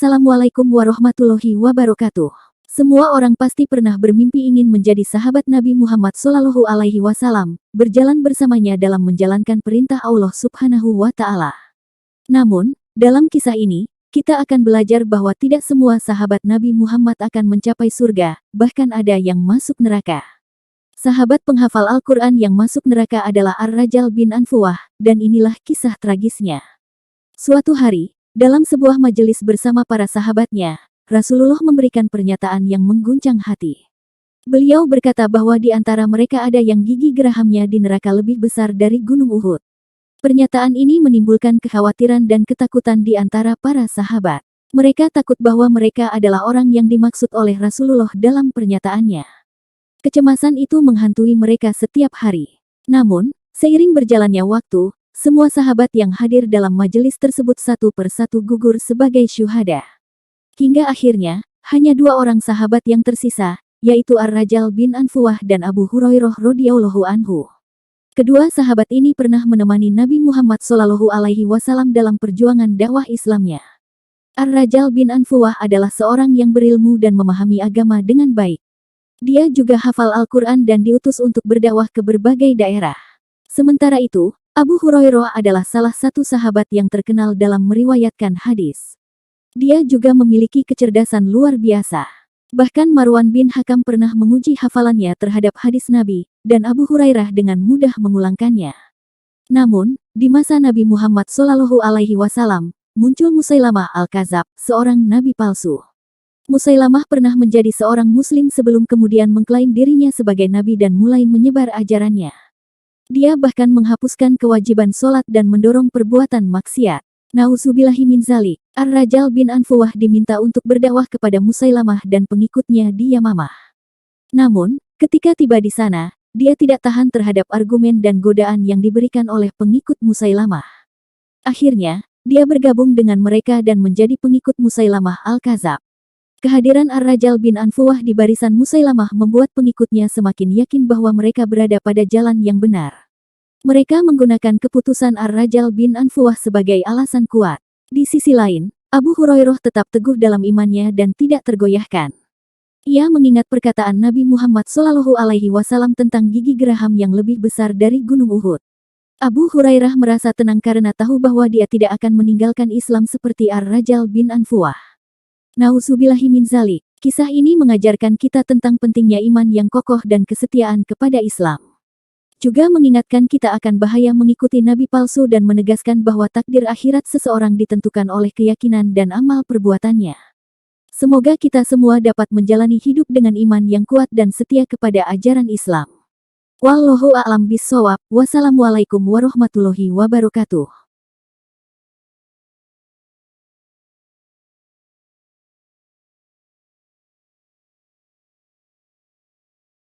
Assalamualaikum warahmatullahi wabarakatuh. Semua orang pasti pernah bermimpi ingin menjadi sahabat Nabi Muhammad SAW, berjalan bersamanya dalam menjalankan perintah Allah Subhanahu wa Ta'ala. Namun, dalam kisah ini, kita akan belajar bahwa tidak semua sahabat Nabi Muhammad akan mencapai surga, bahkan ada yang masuk neraka. Sahabat penghafal Al-Quran yang masuk neraka adalah Ar-Rajal bin Anfuwah, dan inilah kisah tragisnya. Suatu hari, dalam sebuah majelis bersama para sahabatnya, Rasulullah memberikan pernyataan yang mengguncang hati. Beliau berkata bahwa di antara mereka ada yang gigi gerahamnya di neraka lebih besar dari Gunung Uhud. Pernyataan ini menimbulkan kekhawatiran dan ketakutan di antara para sahabat. Mereka takut bahwa mereka adalah orang yang dimaksud oleh Rasulullah dalam pernyataannya. Kecemasan itu menghantui mereka setiap hari. Namun, seiring berjalannya waktu, semua sahabat yang hadir dalam majelis tersebut satu persatu gugur sebagai syuhada. Hingga akhirnya, hanya dua orang sahabat yang tersisa, yaitu Ar-Rajal bin Anfuwah dan Abu Hurairah radhiyallahu anhu. Kedua sahabat ini pernah menemani Nabi Muhammad SAW dalam perjuangan dakwah Islamnya. Ar-Rajal bin Anfuwah adalah seorang yang berilmu dan memahami agama dengan baik. Dia juga hafal Al-Quran dan diutus untuk berdakwah ke berbagai daerah. Sementara itu, Abu Hurairah adalah salah satu sahabat yang terkenal dalam meriwayatkan hadis. Dia juga memiliki kecerdasan luar biasa. Bahkan Marwan bin Hakam pernah menguji hafalannya terhadap hadis Nabi, dan Abu Hurairah dengan mudah mengulangkannya. Namun, di masa Nabi Muhammad SAW, muncul Musailamah Al-Kadzab, seorang nabi palsu. Musailamah pernah menjadi seorang muslim sebelum kemudian mengklaim dirinya sebagai nabi dan mulai menyebar ajarannya. Dia bahkan menghapuskan kewajiban sholat dan mendorong perbuatan maksiat. Nauzubillahi min dzalik. Ar-Rajal bin Anfuwah diminta untuk berdakwah kepada Musailamah dan pengikutnya di Yamamah. Namun, ketika tiba di sana, dia tidak tahan terhadap argumen dan godaan yang diberikan oleh pengikut Musailamah. Akhirnya, dia bergabung dengan mereka dan menjadi pengikut Musailamah Al-Kadzab. Kehadiran Ar-Rajal bin Anfuwah di barisan Musailamah membuat pengikutnya semakin yakin bahwa mereka berada pada jalan yang benar. Mereka menggunakan keputusan Ar-Rajal bin Anfuwah sebagai alasan kuat. Di sisi lain, Abu Hurairah tetap teguh dalam imannya dan tidak tergoyahkan. Ia mengingat perkataan Nabi Muhammad SAW tentang gigi geraham yang lebih besar dari Gunung Uhud. Abu Hurairah merasa tenang karena tahu bahwa dia tidak akan meninggalkan Islam seperti Ar-Rajal bin Anfuwah. Nauzubillahi min dzalik. Kisah ini mengajarkan kita tentang pentingnya iman yang kokoh dan kesetiaan kepada Islam. Juga mengingatkan kita akan bahaya mengikuti nabi palsu dan menegaskan bahwa takdir akhirat seseorang ditentukan oleh keyakinan dan amal perbuatannya. Semoga kita semua dapat menjalani hidup dengan iman yang kuat dan setia kepada ajaran Islam. Wallahu a'lam bishawab. Wassalamualaikum warahmatullahi wabarakatuh.